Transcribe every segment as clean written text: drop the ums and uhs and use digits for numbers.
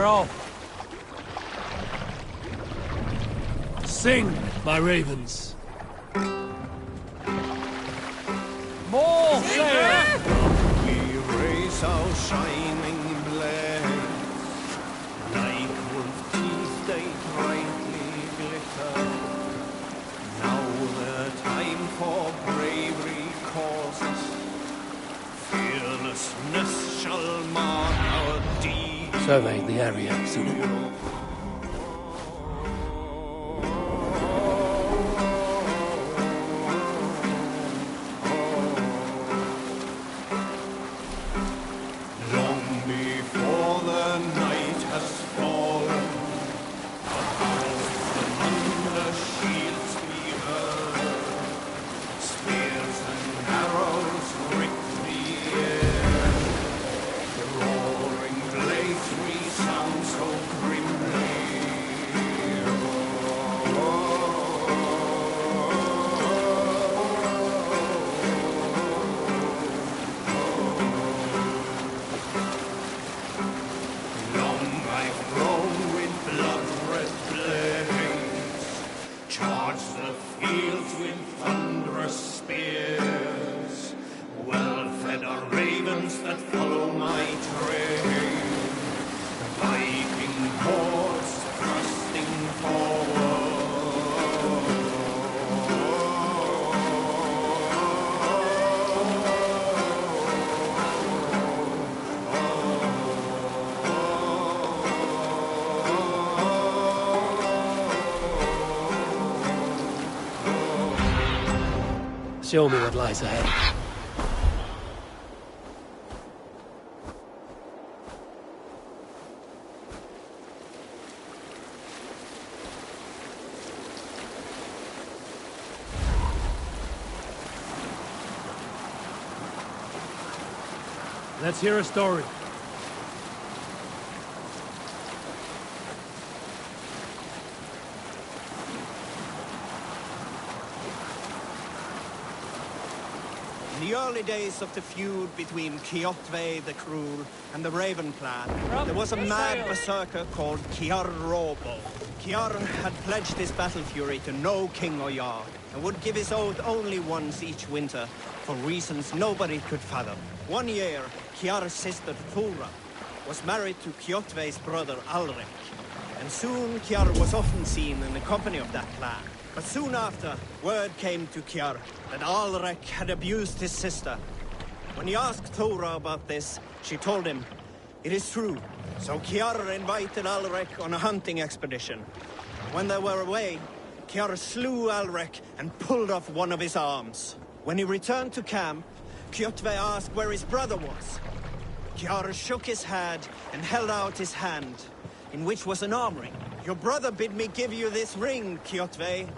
We're off. Sing, my ravens. More sail! We raise our shining blades, like wolf teeth they brightly glitter. Now the time for bravery calls us. Fearlessness shall mark our deeds. Survey the area, soon. Show me what lies ahead. Let's hear a story. In the early days of the feud between Kjotve the Cruel and the Raven clan, there was a mad berserker called Kiar Robo. Kiar had pledged his battle fury to no king or jarl, and would give his oath only once each winter, for reasons nobody could fathom. One year, Kiar's sister Thora was married to Kjotve's brother Alrek, and soon Kiar was often seen in the company of that clan. But soon after, word came to Kiar that Alrek had abused his sister. When he asked Thora about this, she told him, it is true. So Kiar invited Alrek on a hunting expedition. When they were away, Kiar slew Alrek and pulled off one of his arms. When he returned to camp, Kjotve asked where his brother was. Kiar shook his head and held out his hand, in which was an arm ring. Your brother bid me give you this ring, Kjotve.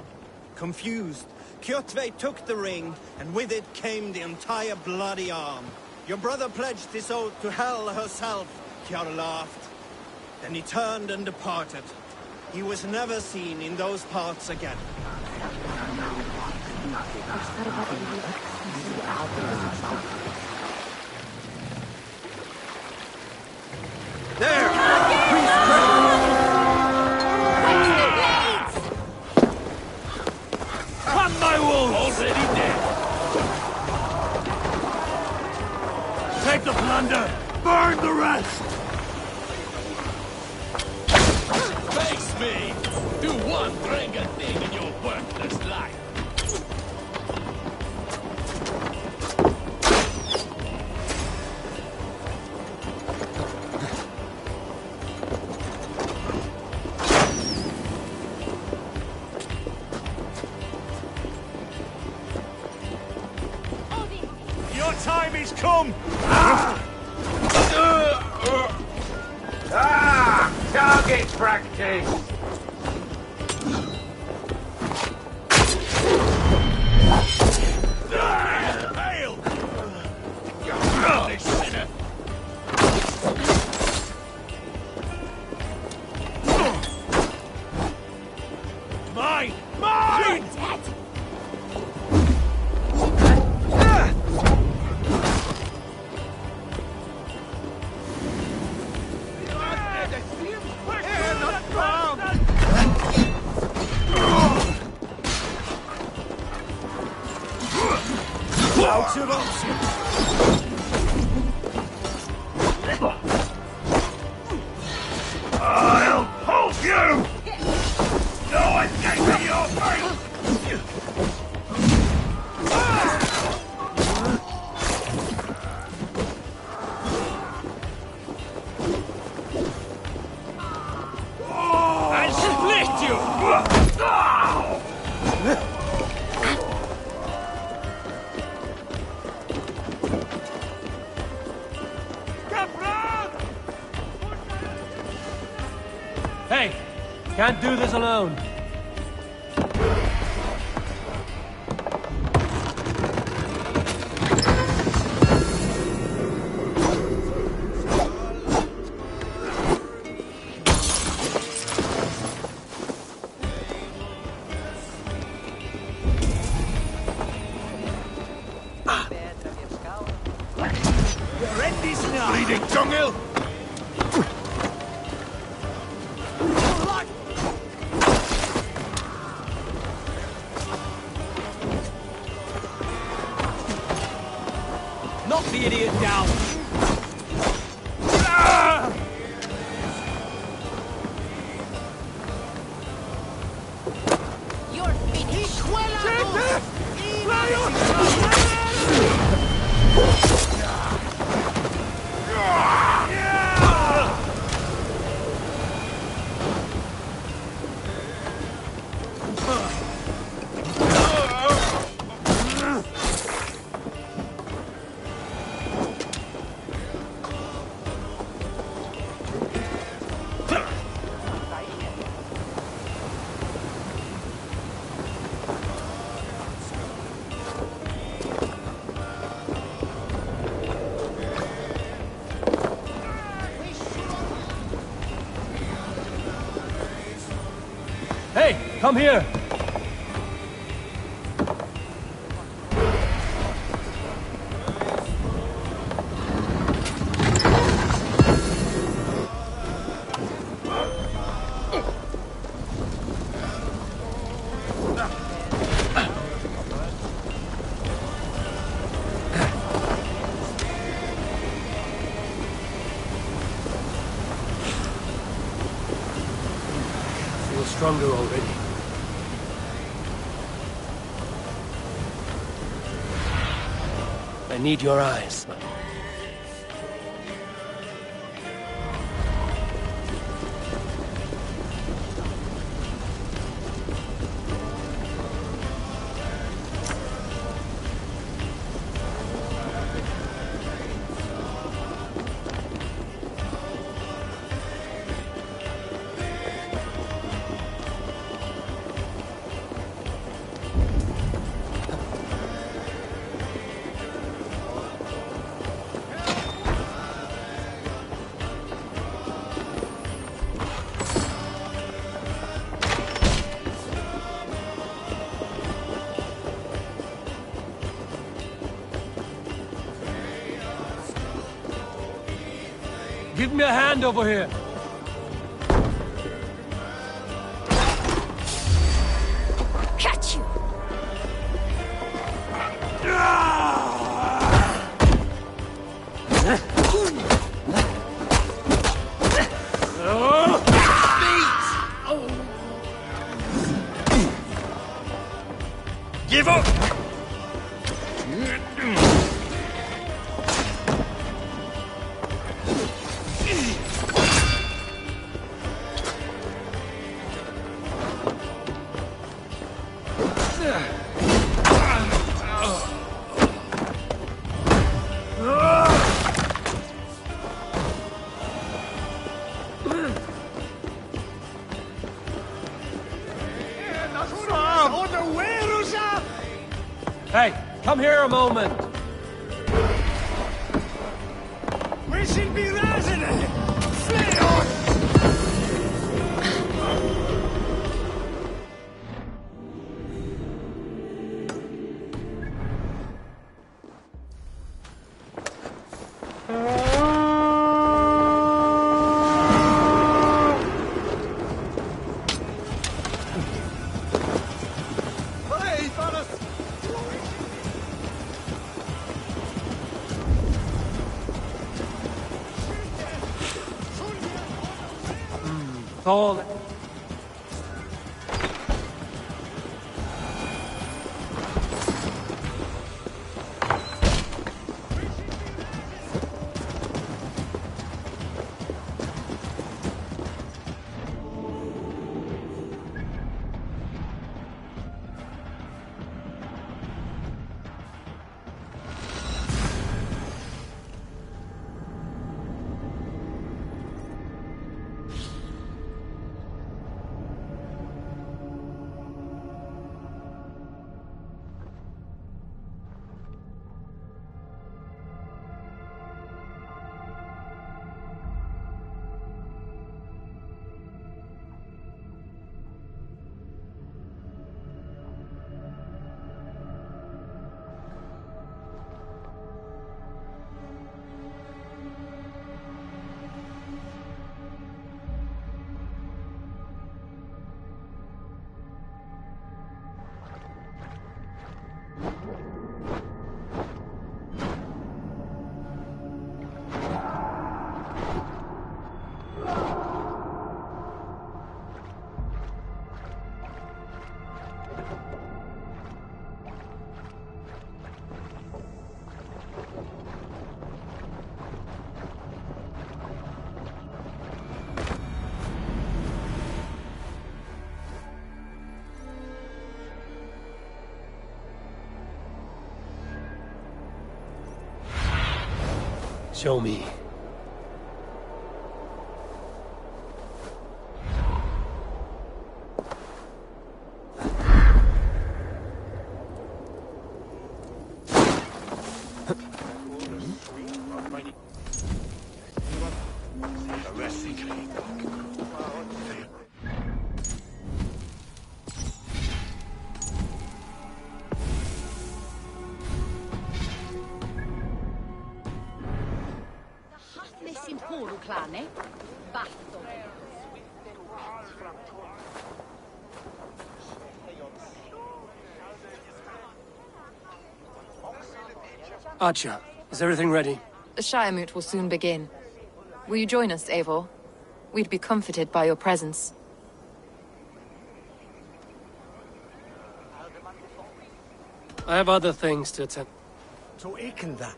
Confused, Kjotve took the ring, and with it came the entire bloody arm. Your brother pledged his oath to Hel herself, Kiar laughed. Then he turned and departed. He was never seen in those parts again. There! Come, my wolves! Already dead. Take the plunder! Burn the rest! Face me! Do one drinking thing in your worthless life! Your time is come! Target practice! Hail! You sinner! Mine! Mine! Out of options. I'll hold you! No escaping your fate! I'll split you! Hey! Can't do this alone. We're in this now! Bleeding Jungil! Knock the idiot down! You're finished. Hey! Come here! Feel stronger already. I need your eyes. Give me a hand over here. Catch you. Give up! Hey! Come here a moment! We should be rising it! Flay on! Tall. Show me. Archer, is everything ready? The Shiremoot will soon begin. Will you join us, Eivor? We'd be comforted by your presence. I have other things to attend. So Aiken that.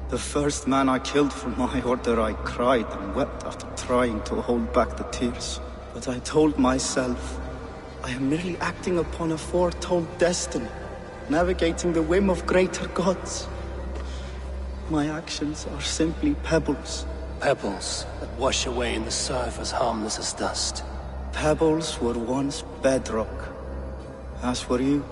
The first man I killed for my order, I cried and wept after trying to hold back the tears. But I told myself, I am merely acting upon a foretold destiny, navigating the whim of greater gods. My actions are simply pebbles. Pebbles that wash away in the surf as harmless as dust. Pebbles were once bedrock, as were you.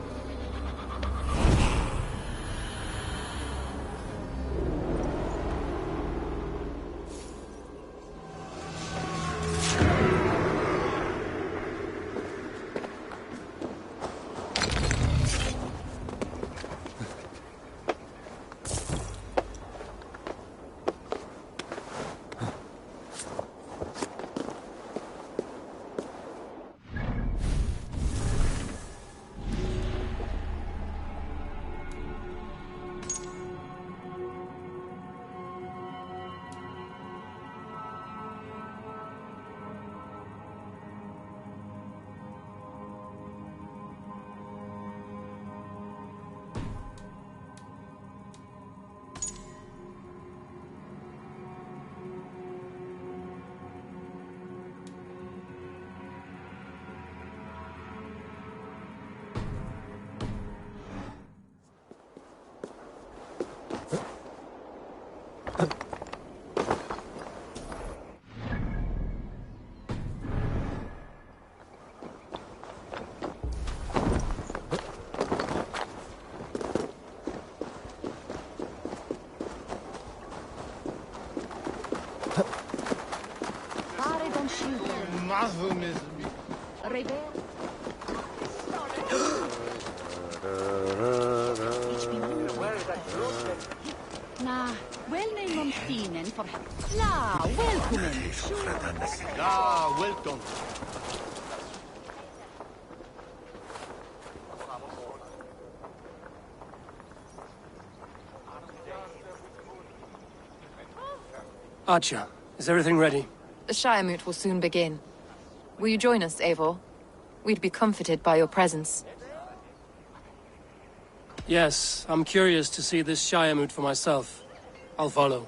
Na, wel name om stinen for La, welcome. Ah, welcome. Archer, is everything ready? The Shire Moot will soon begin. Will you join us, Eivor? We'd be comforted by your presence. Yes, I'm curious to see this Shire Moot for myself. I'll follow.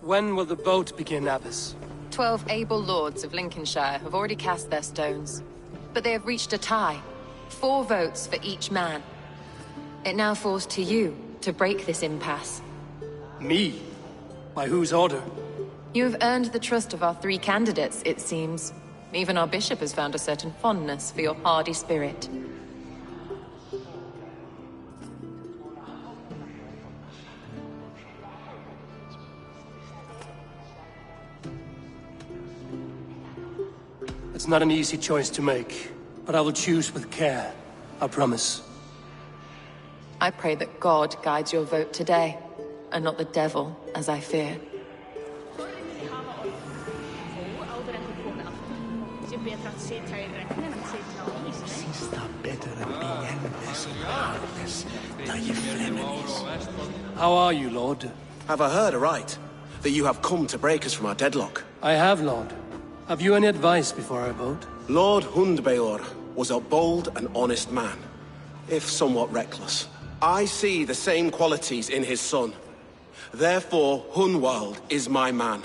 When will the boat begin, Abbess? 12 able lords of Lincolnshire have already cast their stones. But they have reached a tie. 4 votes for each man. It now falls to you to break this impasse. Me? By whose order? You have earned the trust of our 3 candidates, it seems. Even our bishop has found a certain fondness for your hardy spirit. It's not an easy choice to make, but I will choose with care. I promise. I pray that God guides your vote today, and not the devil, as I fear. How are you, Lord? Have I heard aright? That you have come to break us from our deadlock? I have, Lord. Have you any advice before I vote? Lord Hundbeor was a bold and honest man, if somewhat reckless. I see the same qualities in his son. Therefore, Hunwald is my man.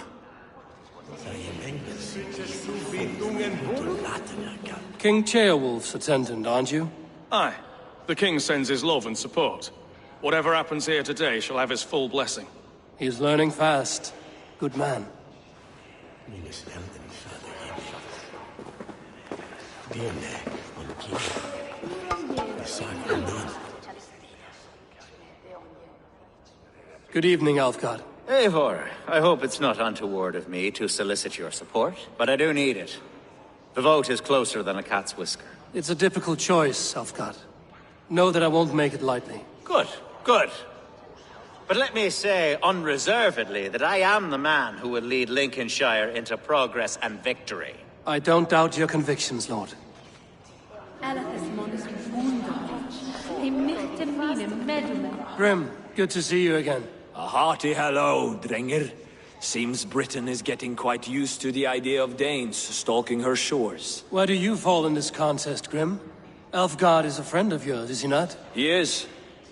King Ceolwulf's attendant, aren't you? Aye. The king sends his love and support. Whatever happens here today shall have his full blessing. He's learning fast. Good man. Good evening, Alfgard. Eivor, I hope it's not untoward of me to solicit your support, but I do need it. The vote is closer than a cat's whisker. It's a difficult choice, Alfgard. Know that I won't make it lightly. Good, good. But let me say unreservedly that I am the man who will lead Lincolnshire into progress and victory. I don't doubt your convictions, Lord. Grim, good to see you again. A hearty hello, Drenger. Seems Britain is getting quite used to the idea of Danes stalking her shores. Where do you fall in this contest, Grim? Alfgard is a friend of yours, is he not? He is,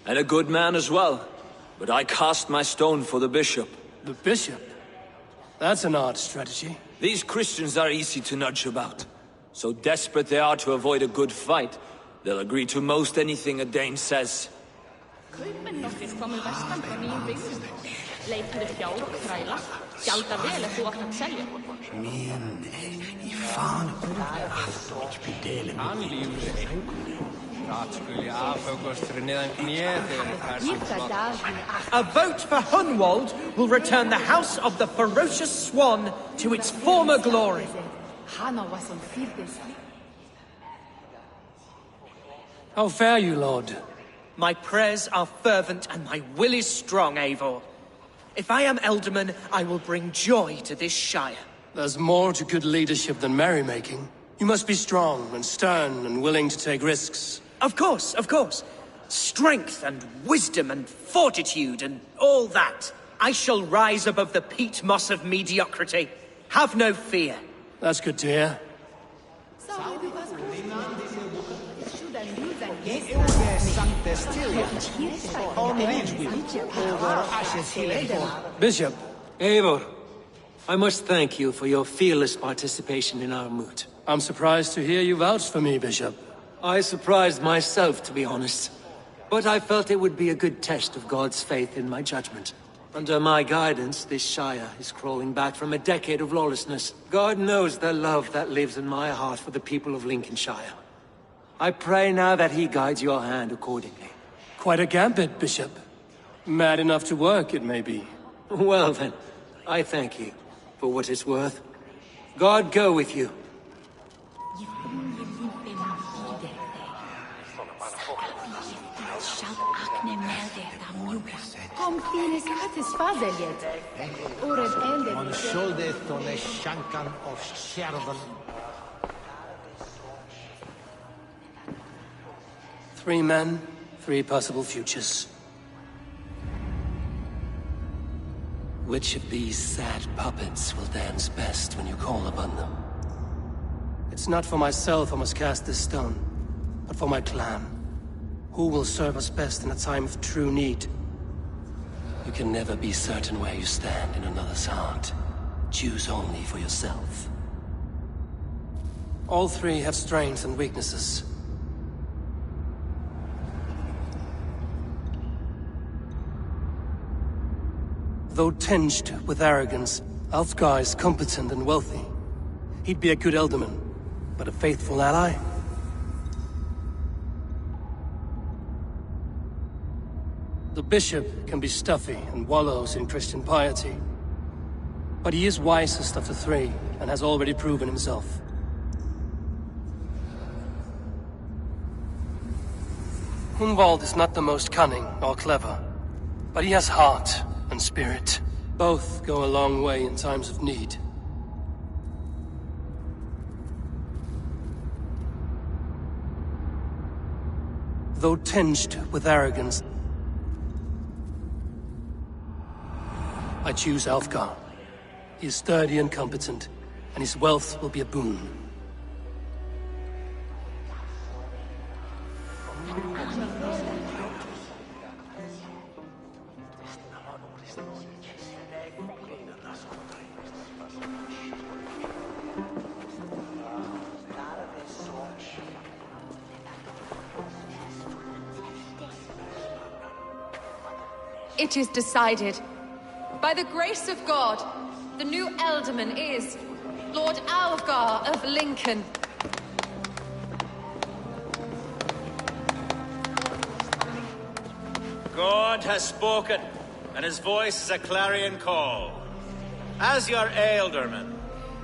and a good man as well. But I cast my stone for the bishop. The bishop? That's an odd strategy. These Christians are easy to nudge about. So desperate they are to avoid a good fight, they'll agree to most anything a Dane says. A vote for Hunwald will return the House of the Ferocious Swan to its former glory. How fare you, Lord? My prayers are fervent and my will is strong, Eivor. If I am Elderman, I will bring joy to this shire. There's more to good leadership than merrymaking. You must be strong and stern and willing to take risks. Of course, of course. Strength and wisdom and fortitude and all that. I shall rise above the peat moss of mediocrity. Have no fear. That's good to hear. Bishop. Eivor, I must thank you for your fearless participation in our moot. I'm surprised to hear you vouch for me, Bishop. I surprised myself, to be honest. But I felt it would be a good test of God's faith in my judgment. Under my guidance, this Shire is crawling back from a decade of lawlessness. God knows the love that lives in my heart for the people of Lincolnshire. I pray now that he guides your hand accordingly. Quite a gambit, Bishop. Mad enough to work, it may be. Well then, I thank you for what it's worth. God go with you. Three men, three possible futures. Which of these sad puppets will dance best when you call upon them? It's not for myself I must cast this stone, but for my clan. Who will serve us best in a time of true need? You can never be certain where you stand in another's heart. Choose only for yourself. All three have strengths and weaknesses. Though tinged with arrogance, Alfgar is competent and wealthy. He'd be a good Elderman, but a faithful ally? The bishop can be stuffy and wallows in Christian piety. But he is wisest of the three, and has already proven himself. Hunwald is not the most cunning or clever, but he has heart and spirit. Both go a long way in times of need. Though tinged with arrogance, I choose Alfgar. He is sturdy and competent, and his wealth will be a boon. It is decided. By the grace of God, the new Elderman is Lord Alfgar of Lincoln. God has spoken, and his voice is a clarion call. As your Ealdorman,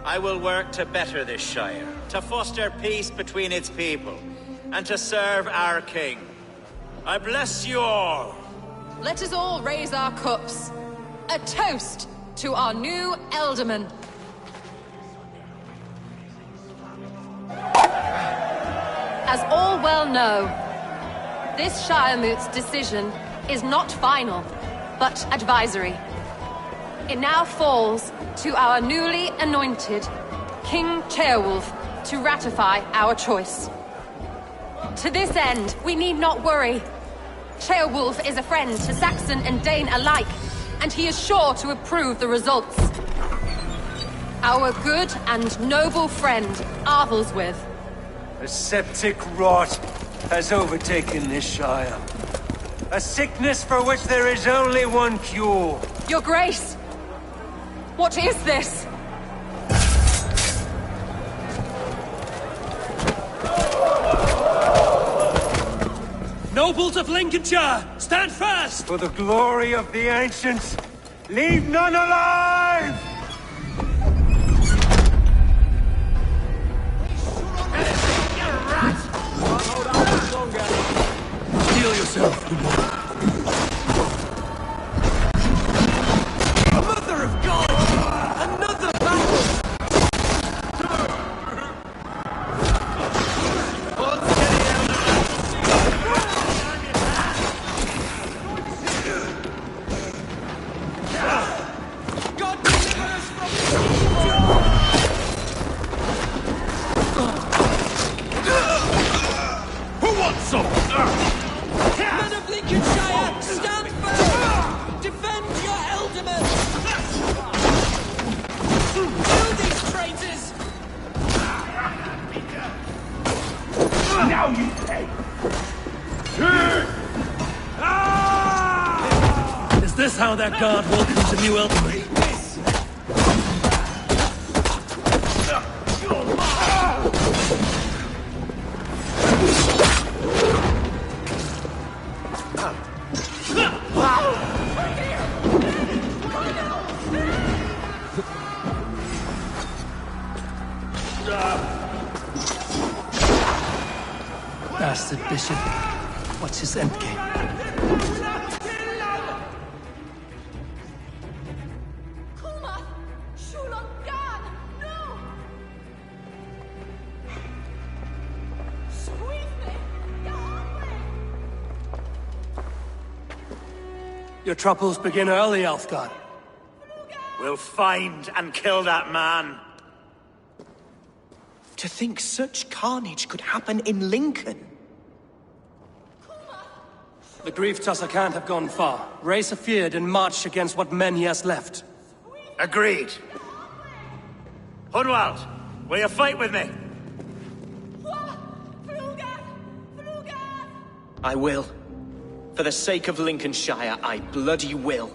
I will work to better this Shire, to foster peace between its people, and to serve our king. I bless you all. Let us all raise our cups. A toast to our new Elderman. As all well know, this Shiremoot's decision is not final, but advisory. It now falls to our newly anointed King Ceolwulf to ratify our choice. To this end, we need not worry. Ceolwulf is a friend to Saxon and Dane alike, and he is sure to approve the results. Our good and noble friend, Arthelswith. A septic rot has overtaken this Shire. A sickness for which there is only one cure. Your Grace! What is this? Nobles of Lincolnshire, stand fast! For the glory of the ancients, leave none alive! Steel yourself, Mother of God! Another battle! Men of Lincolnshire, stand firm! Defend your Ealdorman! Kill these traitors! Now you pay! Is this this how that guard welcomes a new eldorman? Bastard bishop. What's his endgame? Your troubles begin early, Alfgard. We'll find and kill that man. To think such carnage could happen in Lincoln. The grief tusser can't have gone far. Raise a feared and marched against what men he has left. Agreed. Hunwald, will you fight with me? I will. For the sake of Lincolnshire, I bloody will.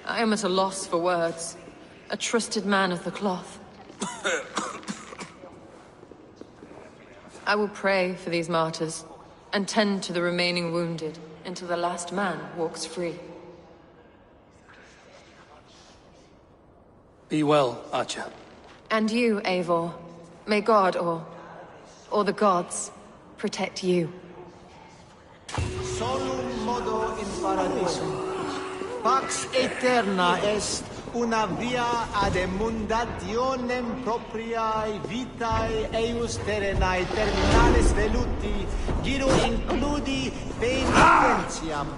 I am at a loss for words. A trusted man of the cloth. I will pray for these martyrs, and tend to the remaining wounded, until the last man walks free. Be well, Archer. And you, Eivor. May God, or the gods, protect you. Solum modo in paradisum. Pax aeterna est una via ad emundationem propriae vitae eius terrenae terminales veluti, giro includi penitentiam.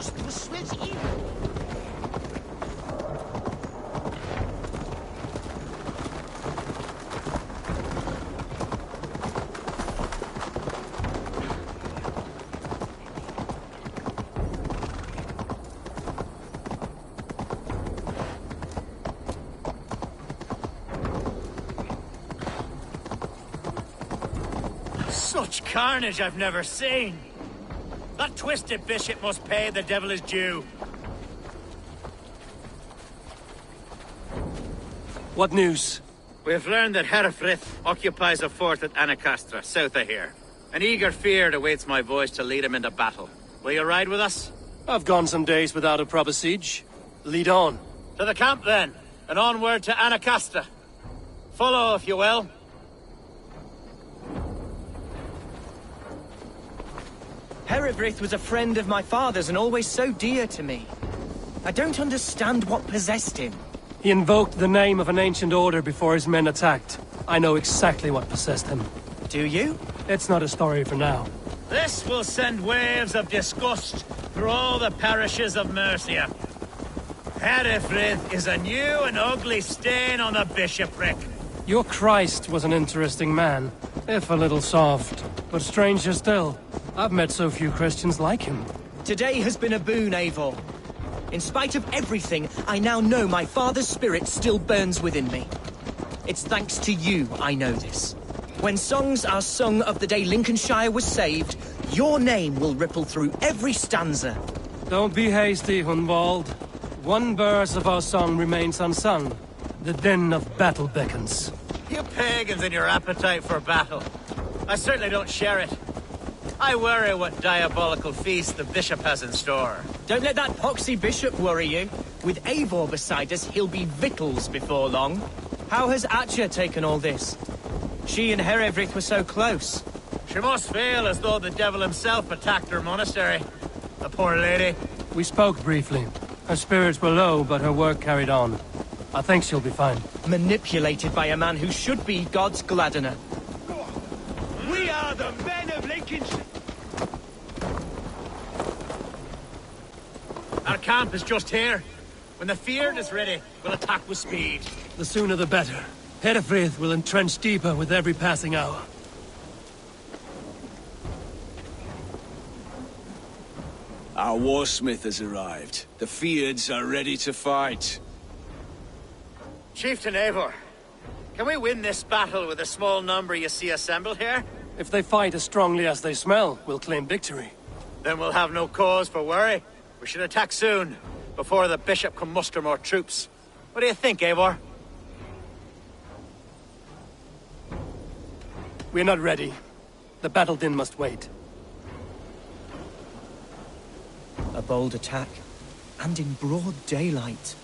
just to switch in. Such carnage I've never seen. That twisted bishop must pay the devil his due. What news? We have learned that Herefrith occupies a fort at Anacastra, south of here. An eager fear awaits my voice to lead him into battle. Will you ride with us? I've gone some days without a proper siege. Lead on. To the camp, then, and onward to Anacastra. Follow, if you will. Herefrith was a friend of my father's and always so dear to me. I don't understand what possessed him. He invoked the name of an ancient order before his men attacked. I know exactly what possessed him. Do you? It's not a story for now. This will send waves of disgust through all the parishes of Mercia. Herefrith is a new and ugly stain on the bishopric. Your Christ was an interesting man, if a little soft. But stranger still, I've met so few Christians like him. Today has been a boon, Eivor. In spite of everything, I now know my father's spirit still burns within me. It's thanks to you I know this. When songs are sung of the day Lincolnshire was saved, your name will ripple through every stanza. Don't be hasty, Hunwald. One verse of our song remains unsung. The din of battle beckons. You pagans and your appetite for battle. I certainly don't share it. I worry what diabolical feast the bishop has in store. Don't let that poxy bishop worry you. With Eivor beside us, he'll be victuals before long. How has Atcha taken all this? She and Herefrith were so close. She must feel as though the devil himself attacked her monastery. The poor lady. We spoke briefly. Her spirits were low, but her work carried on. I think she'll be fine. Manipulated by a man who should be God's gladdener. We are the men of Lincolnshire. Our camp is just here. When the Feared is ready, we'll attack with speed. The sooner the better. Herefrith will entrench deeper with every passing hour. Our warsmith has arrived. The Feards are ready to fight. Chieftain Eivor, can we win this battle with the small number you see assembled here? If they fight as strongly as they smell, we'll claim victory. Then we'll have no cause for worry. We should attack soon, before the bishop can muster more troops. What do you think, Eivor? We're not ready. The battle din must wait. A bold attack, and in broad daylight.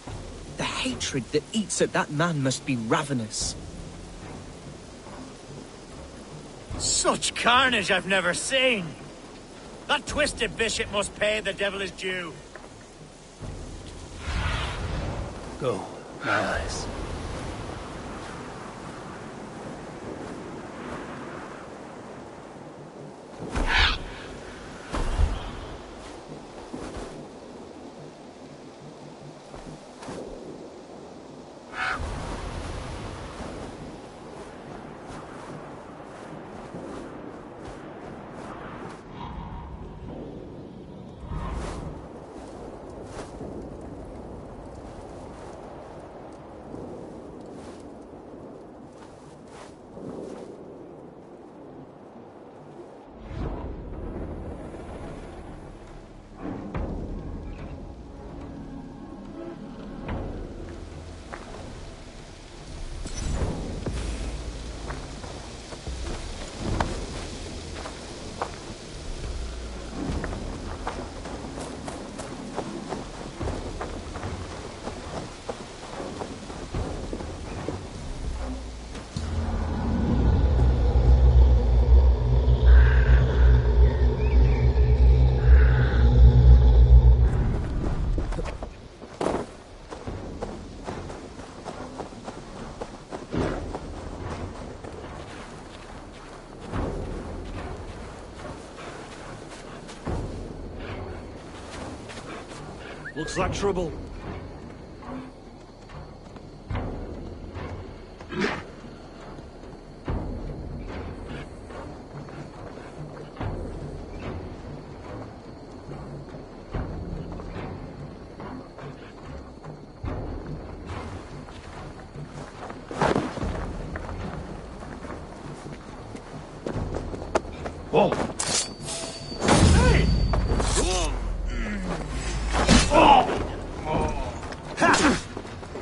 The hatred that eats at that man must be ravenous. Such carnage I've never seen! That twisted bishop must pay the devil his due. Go, my eyes. Looks like trouble. Whoa! Hey!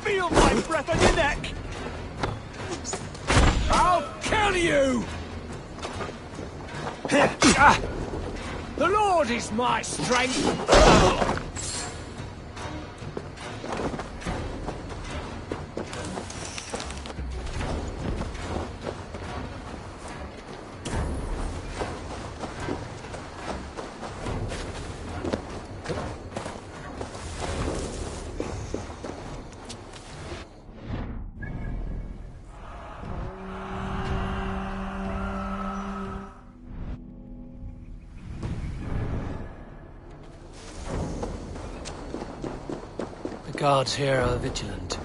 Feel my breath on your neck! I'll kill you! The Lord is my strength! The guards here are vigilant.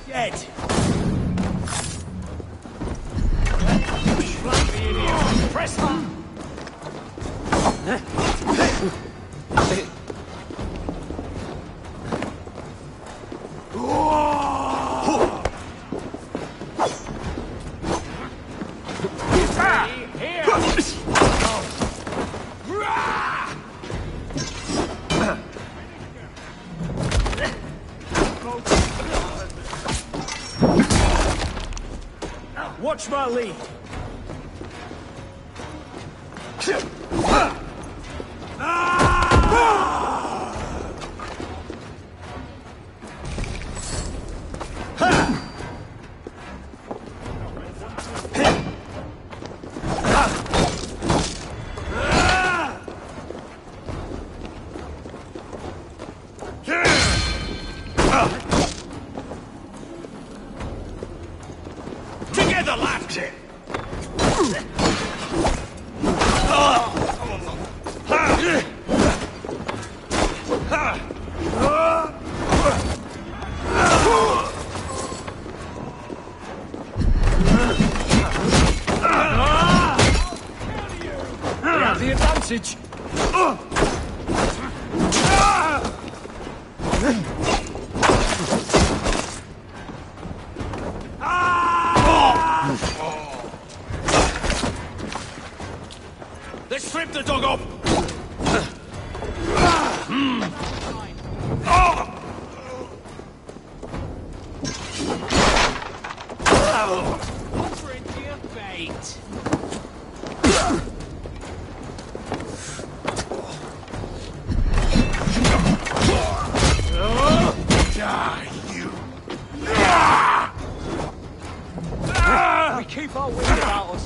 Dead! Press on! Watch my lead! Together, lads! We have the advantage! Let's strip the dog up! Into your fate! Die, you! We keep our wits about us.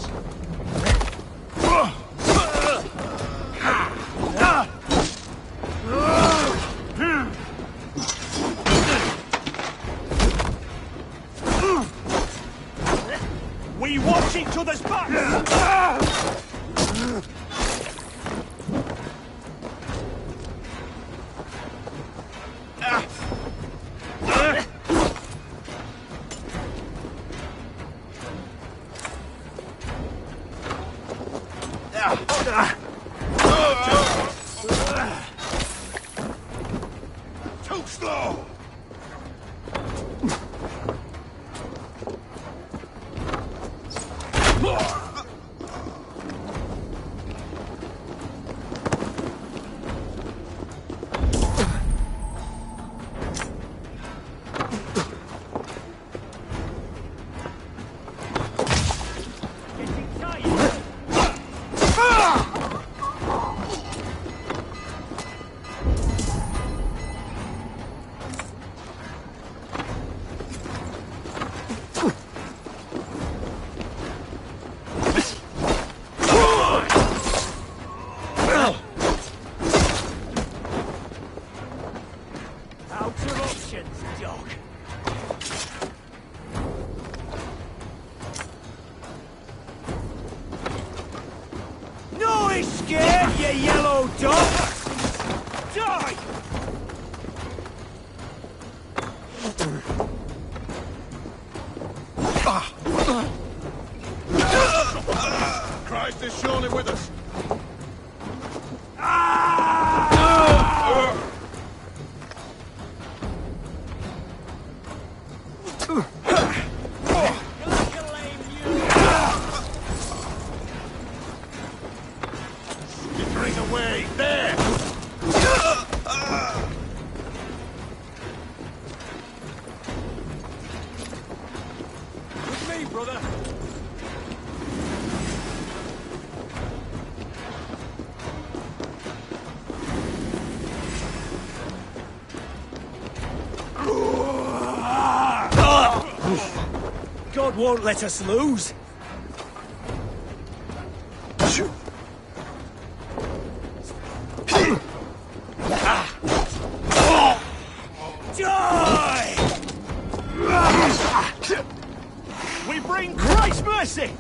Stop! Die! Christ is surely with us. Skittering away. There! With me, brother! God won't let us lose. Die! We bring Christ's mercy!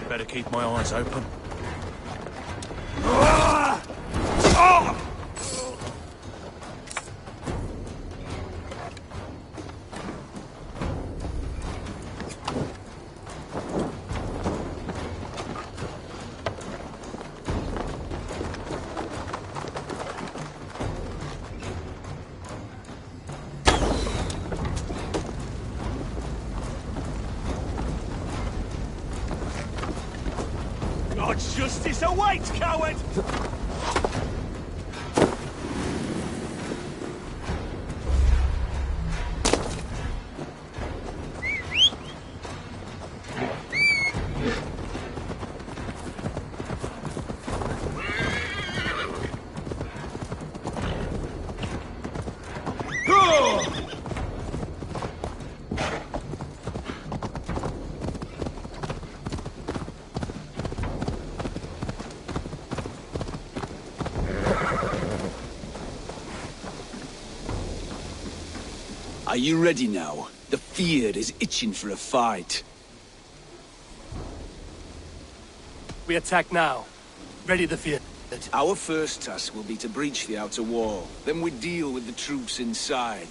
Better keep my eyes open. God's justice awaits, coward! Are you ready now? The Feared is itching for a fight. We attack now. Ready the Feared. Our first task will be to breach the outer wall. Then we deal with the troops inside.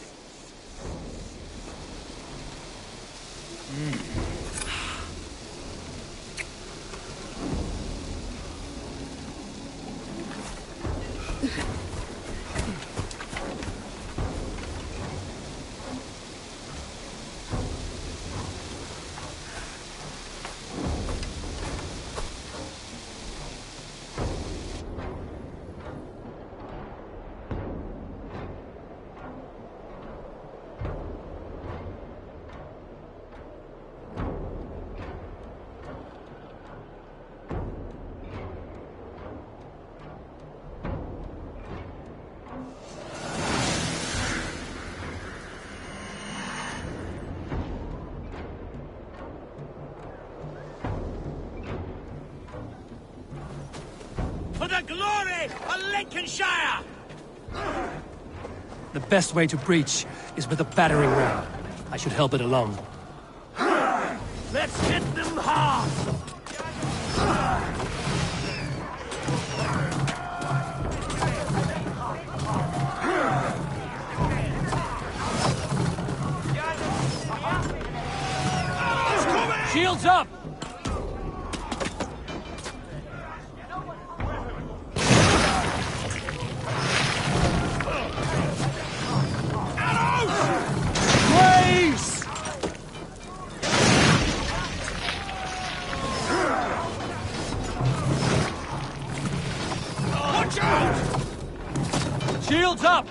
For the glory of Lincolnshire! The best way to breach is with a battering ram. I should help it along. Let's hit them hard! Shields up! Shields up!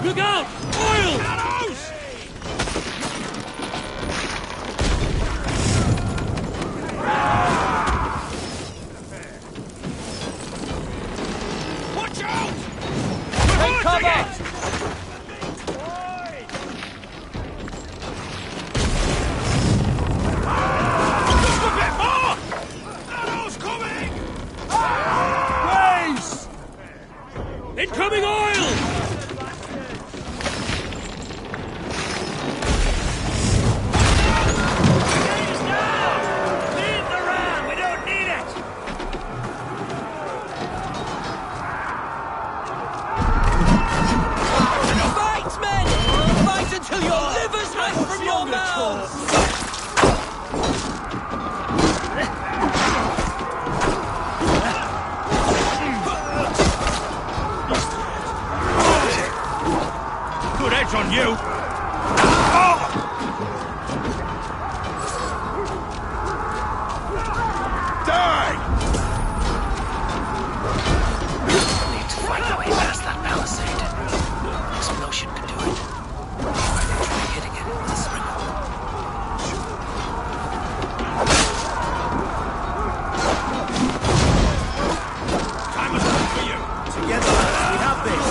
Look out! Oil! Arrows! Good edge on you! Die! Need to find a way past that palisade. Explosion could do it. Try hitting it with a sprinkle. Time is up for you! Together, we have this!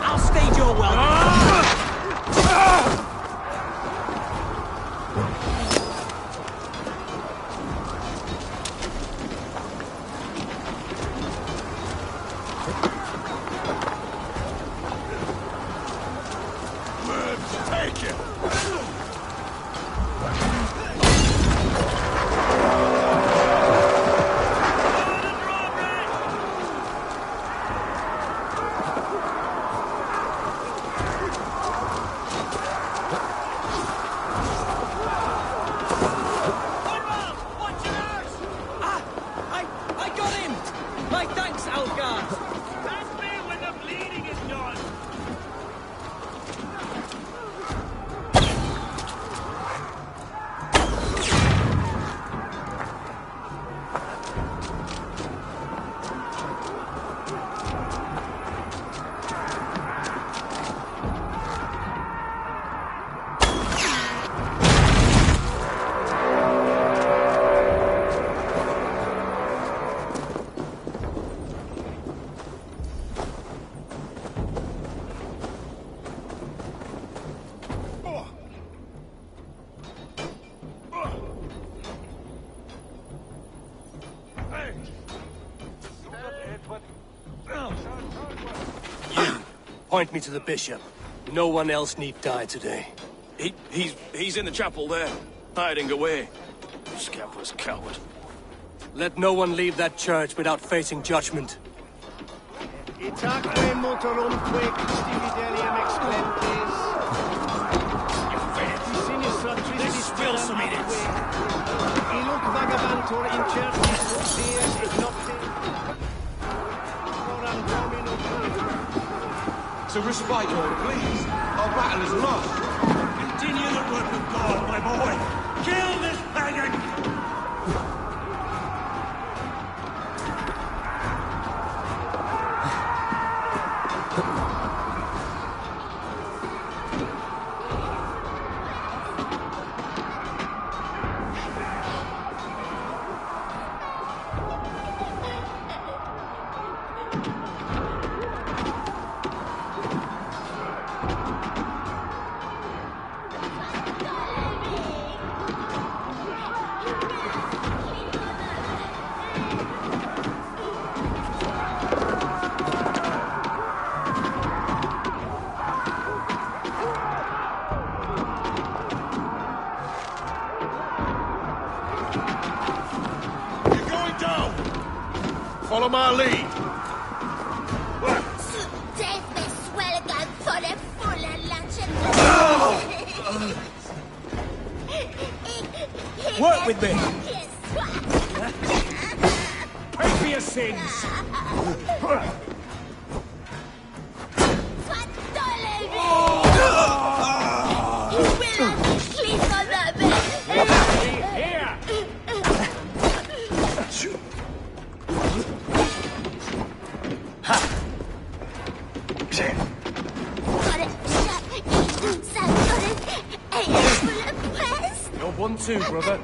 I'll stage your welcome. Take it! I got him! My thanks, Algar! That's me when the bleeding is done. Point me to the bishop. No one else need die today. He's in the chapel there, hiding away. Scabrous coward. Let no one leave that church without facing judgment. Itaque motorumque dividelium explentes. This spills some in it! Iluc vagabantur in certis dies et nocte. Coram Dominum. To respite, Lord, please. Our battle is lost. Continue the work of God, my boy! Kill this pagan! Follow my lead. Work with me! Pay for your sins! You're 1-2, brother.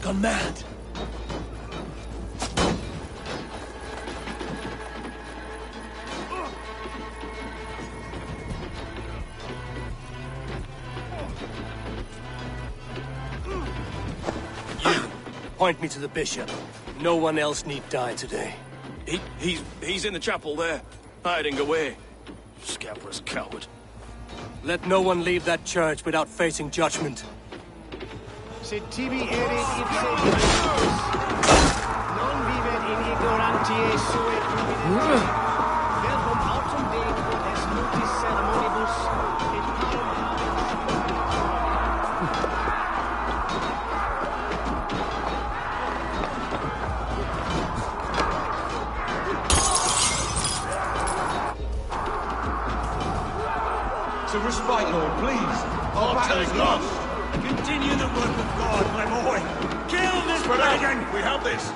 gone mad. You, point me to the bishop. No one else need die today. He's in the chapel there, hiding away. Scabrous coward. Let no one leave that church without facing judgment. Se tibi erit ipse divinus, non vivet in ignorantiae sue privilegiae, verbum autem Dei quod est multis ceremonibus, et parum It's a respite, Lord, please. Our battle is lost. Continue the work of God, my boy. Kill this pagan! We have this.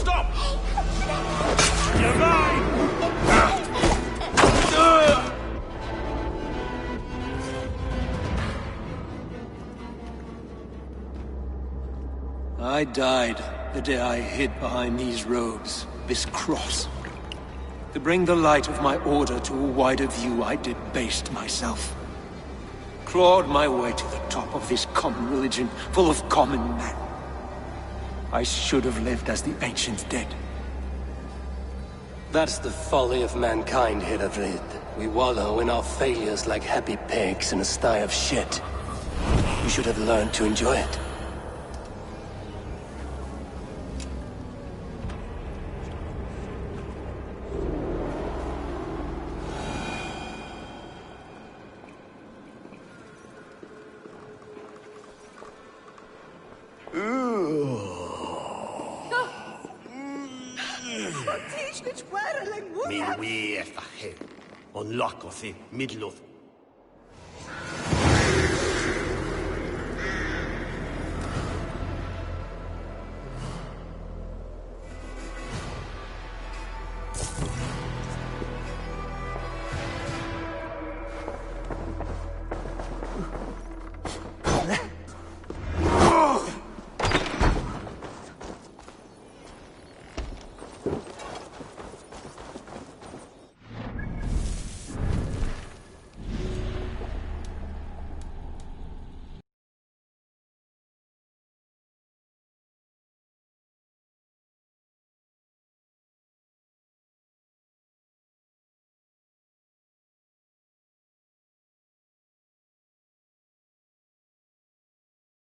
Stop! You're mine! I died the day I hid behind these robes, this cross. To bring the light of my order to a wider view, I debased myself. Clawed my way to the top of this common religion, full of common men. I should have lived as the ancient did. That's the folly of mankind, Hiravrid. We wallow in our failures like happy pigs in a sty of shit. You should have learned to enjoy it. Mi wir fache, on lock of the middle of